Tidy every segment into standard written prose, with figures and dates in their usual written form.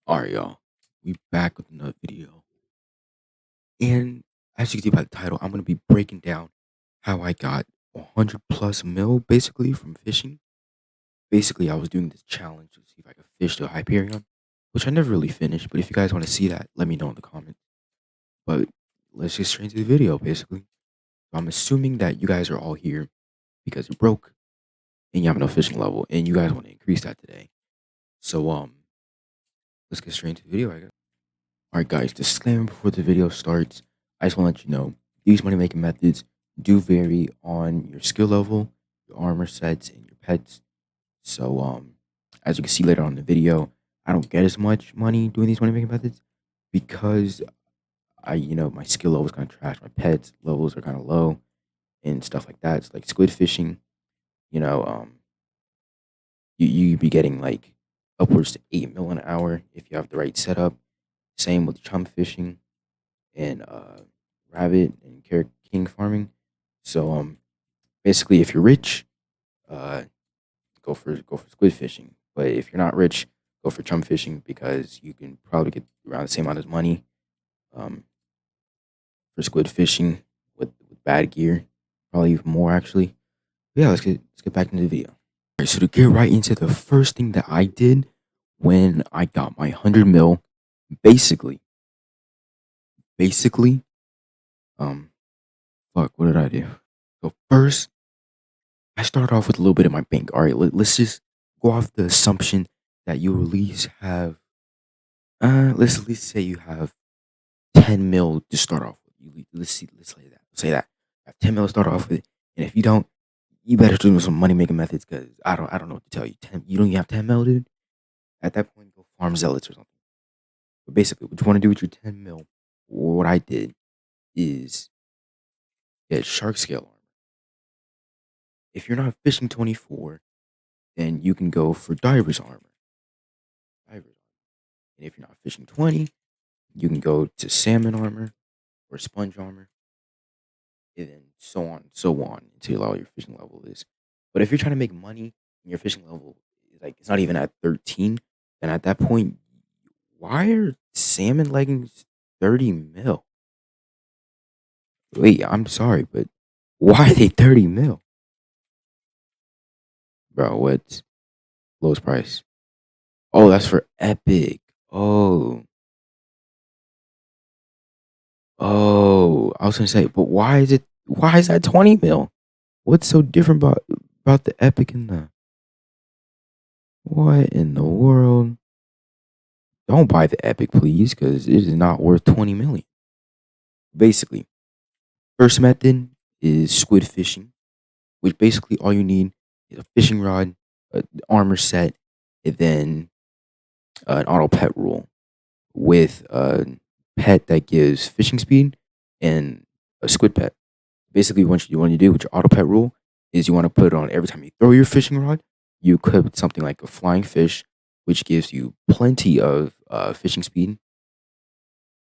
Alright, y'all. We back with another video. And as you can see by the title, I'm gonna be breaking down how I got 100 plus mil basically from fishing. Basically, I was doing this challenge to see if I could fish the Hyperion, which I never really finished. But if you guys want to see that, let me know in the comments. But let's get straight into the video, basically. I'm assuming that you guys are all here because you're broke and you have no fishing level and you guys want to increase that today. So let's get straight into the video, I guess. Alright guys, disclaimer before the video starts. I just want to let you know, these money making methods do vary on your skill level, your armor sets, and your pets. So as you can see later on in the video, I don't get as much money doing these money making methods because my skill level is kind of trash. My pets levels are kind of low and stuff like that. It's like squid fishing, you know, you'd be getting like upwards to 8 mil an hour if you have the right setup. Same with chum fishing and rabbit and carrot king farming. So basically if you're rich, uh go for squid fishing. But if you're not rich, go for chum fishing because you can probably get around the same amount of money um for squid fishing with bad gear. Probably even more actually. But yeah, let's get back into the video. Alright, so to get right into the first thing that I did when I got my 100 mil, basically, um, fuck, what did I do? So first, I started off with a little bit in my bank. All right, let's just go off the assumption that you at least have, let's at least say you have 10 mil to start off with. Let's say that. Say that. You have 10 mil to start off with, and if you don't, you better do some money making methods because I don't know what to tell you. You don't even have 10 mil, dude. At that point, go farm zealots or something. But basically, what you want to do with your 10 mil, or what I did, is get shark scale armor. If you're not fishing 24, then you can go for diver's armor. And if you're not fishing 20, you can go to salmon armor or sponge armor, and then so on and so on until all your fishing level is. But if you're trying to make money and your fishing level is like it's not even at 13, then at that point, why are salmon leggings 30 mil? Wait, I'm sorry, but why are they 30 mil? Bro, what's lowest price? Oh, that's for Epic. Oh. Oh, I was gonna say, but why is that 20 mil? What's so different about the Epic and the what in the world? Don't buy the Epic, please, because it is not worth 20 million. Basically, first method is squid fishing, which basically all you need is a fishing rod, an armor set, and then an auto pet rule with a pet that gives fishing speed and a squid pet. Basically, what you want to do with your auto pet rule is you want to put it on every time you throw your fishing rod. You equip something like a flying fish, which gives you plenty of fishing speed.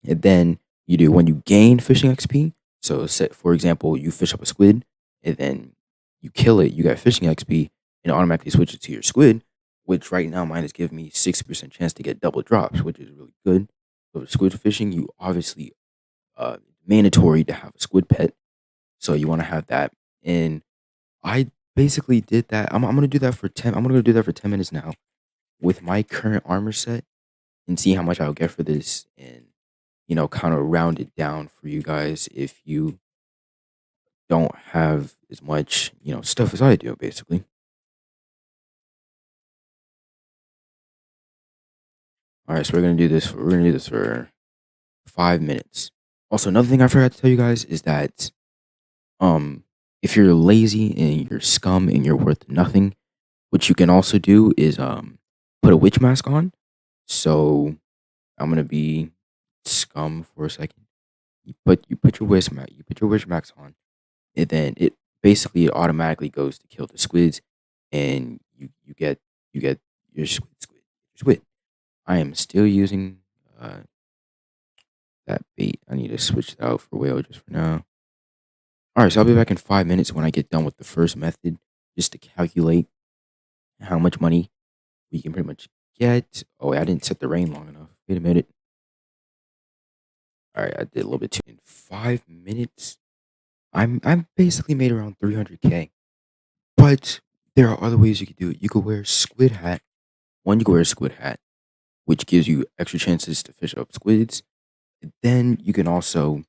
And then you do when you gain fishing XP. So, set for example, you fish up a squid, and then you kill it. You got fishing XP, and it automatically switches to your squid. Which right now mine is giving me 60% chance to get double drops, which is really good. So, with squid fishing, you obviously mandatory to have a squid pet. So you want to have that. And I basically did that. I'm gonna do that for 10. I'm gonna go do that for 10 minutes now with my current armor set and see how much I'll get for this and kind of round it down for you guys if you don't have as much, stuff as I do, basically. Alright, so we're gonna do this for 5 minutes. Also, another thing I forgot to tell you guys is that if you're lazy and you're scum and you're worth nothing, what you can also do is put a witch mask on. So I'm gonna be scum for a second. You put your witch mask on, and then it basically automatically goes to kill the squids, and you get your squid. I am still using that bait. I need to switch that out for whale just for now. All right, so I'll be back in 5 minutes when I get done with the first method, just to calculate how much money we can pretty much get. Oh, wait, I didn't set the rain long enough. Wait a minute. All right, I did a little bit too. In 5 minutes, I'm basically made around 300K. But there are other ways you could do it. You could wear a squid hat. One, you could wear a squid hat, which gives you extra chances to fish up squids. Then you can also,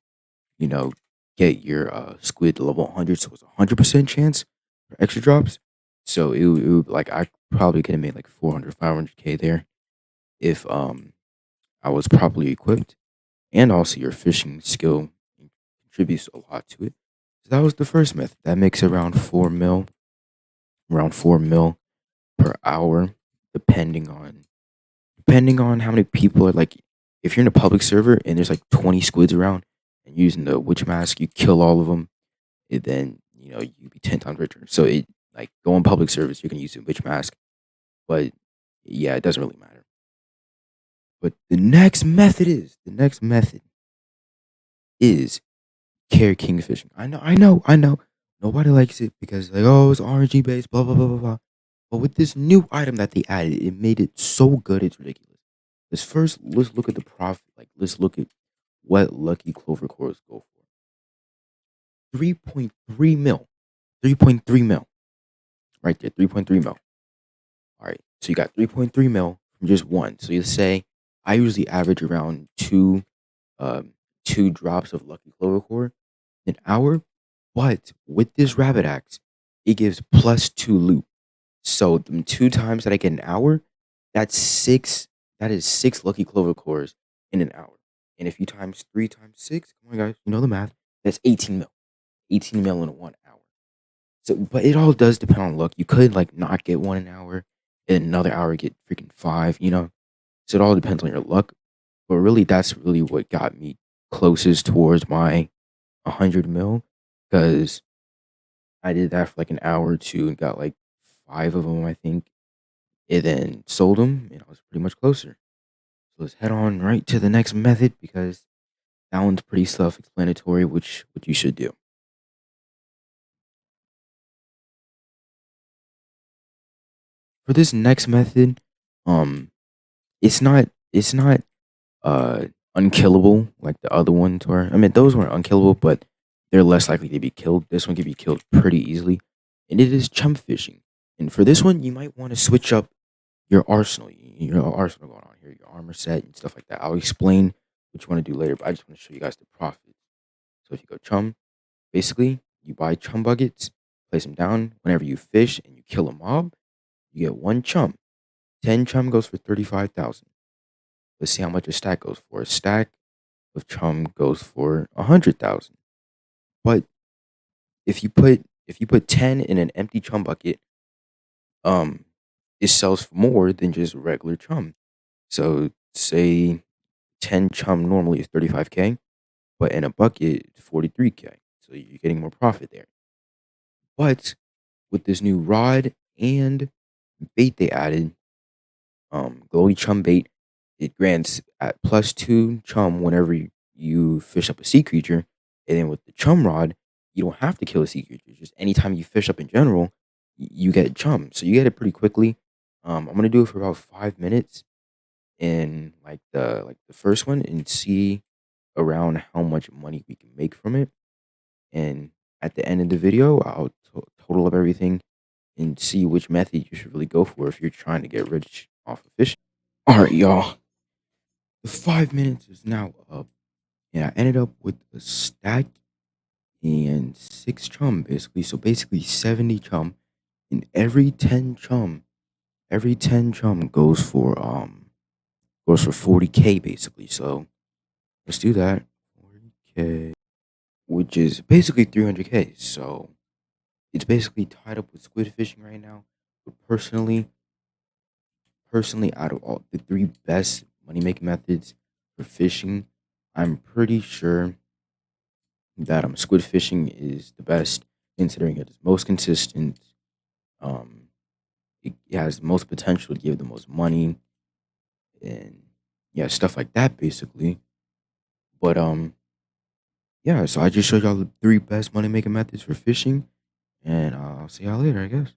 you know, get your squid level 100, so it's a 100% chance for extra drops. So it would like I probably could have made like 400, 500K there if I was properly equipped, and also your fishing skill contributes a lot to it. So that was the first method. That makes around 4 mil per hour, depending on how many people are like. If you're in a public server and there's like 20 squids around, and using the witch mask, you kill all of them, and then you'd be 10 times richer. So it like go on public servers, you can use the witch mask, but yeah, it doesn't really matter. But the next method is carry king fishing. I know. Nobody likes it because like, oh, it's RNG based, blah blah blah blah blah. But with this new item that they added, it made it so good, it's ridiculous. Let's look at the profit. Like, let's look at what lucky clover cores go for. 3.3 mil. 3.3 mil. Right there, 3.3 mil. All right. So you got 3.3 mil from just one. So you say I usually average around um, two drops of lucky clover core an hour. But with this rabbit axe, it gives +2 loot. So the two times that I get an hour, that's six. That is six lucky clover cores in an hour. And if you times three times six, come on guys, you know the math. That's 18 mil. 18 mil in 1 hour. So, but it all does depend on luck. You could like not get one an hour, and another hour get freaking five. So it all depends on your luck. But really, that's really what got me closest towards my 100 mil, because I did that for like an hour or two and got like five of them, I think, and then sold them, and I was pretty much closer. So let's head on right to the next method because that one's pretty self-explanatory, which what you should do. For this next method, um, it's not uh unkillable like the other ones were. I mean, those weren't unkillable, but they're less likely to be killed. This one can be killed pretty easily, and it is chump fishing. And for this one, you might want to switch up your arsenal. Your arsenal going on here, your armor set and stuff like that. I'll explain what you want to do later, but I just want to show you guys the profit. So if you go chum, basically you buy chum buckets, place them down. Whenever you fish and you kill a mob, you get one chum. 10 chum goes for 35,000. Let's see how much a stack goes for. A stack of chum goes for 100,000. But if you put 10 in an empty chum bucket, um, it sells for more than just regular chum. So say 10 chum normally is 35K, but in a bucket it's 43K. So you're getting more profit there. But with this new rod and bait they added, glowy chum bait, it grants at +2 chum whenever you fish up a sea creature. And then with the chum rod, you don't have to kill a sea creature. Just anytime you fish up in general, you get chum. So you get it pretty quickly. I'm gonna do it for about 5 minutes in like the first one and see around how much money we can make from it. And at the end of the video, I'll total up everything and see which method you should really go for if you're trying to get rich off of fishing. All right, y'all. The 5 minutes is now up, and I ended up with a stack and six chum basically. So basically 70 chum, and every ten chum goes for 40K basically. So let's do that. 40K, which is basically 300K. So it's basically tied up with squid fishing right now. But personally, out of all the three best money making methods for fishing, I'm pretty sure that squid fishing is the best, considering it is most consistent. Um, it has the most potential to give the most money, and yeah, stuff like that basically. But yeah. So I just showed y'all the three best money making methods for fishing, and I'll see y'all later, I guess.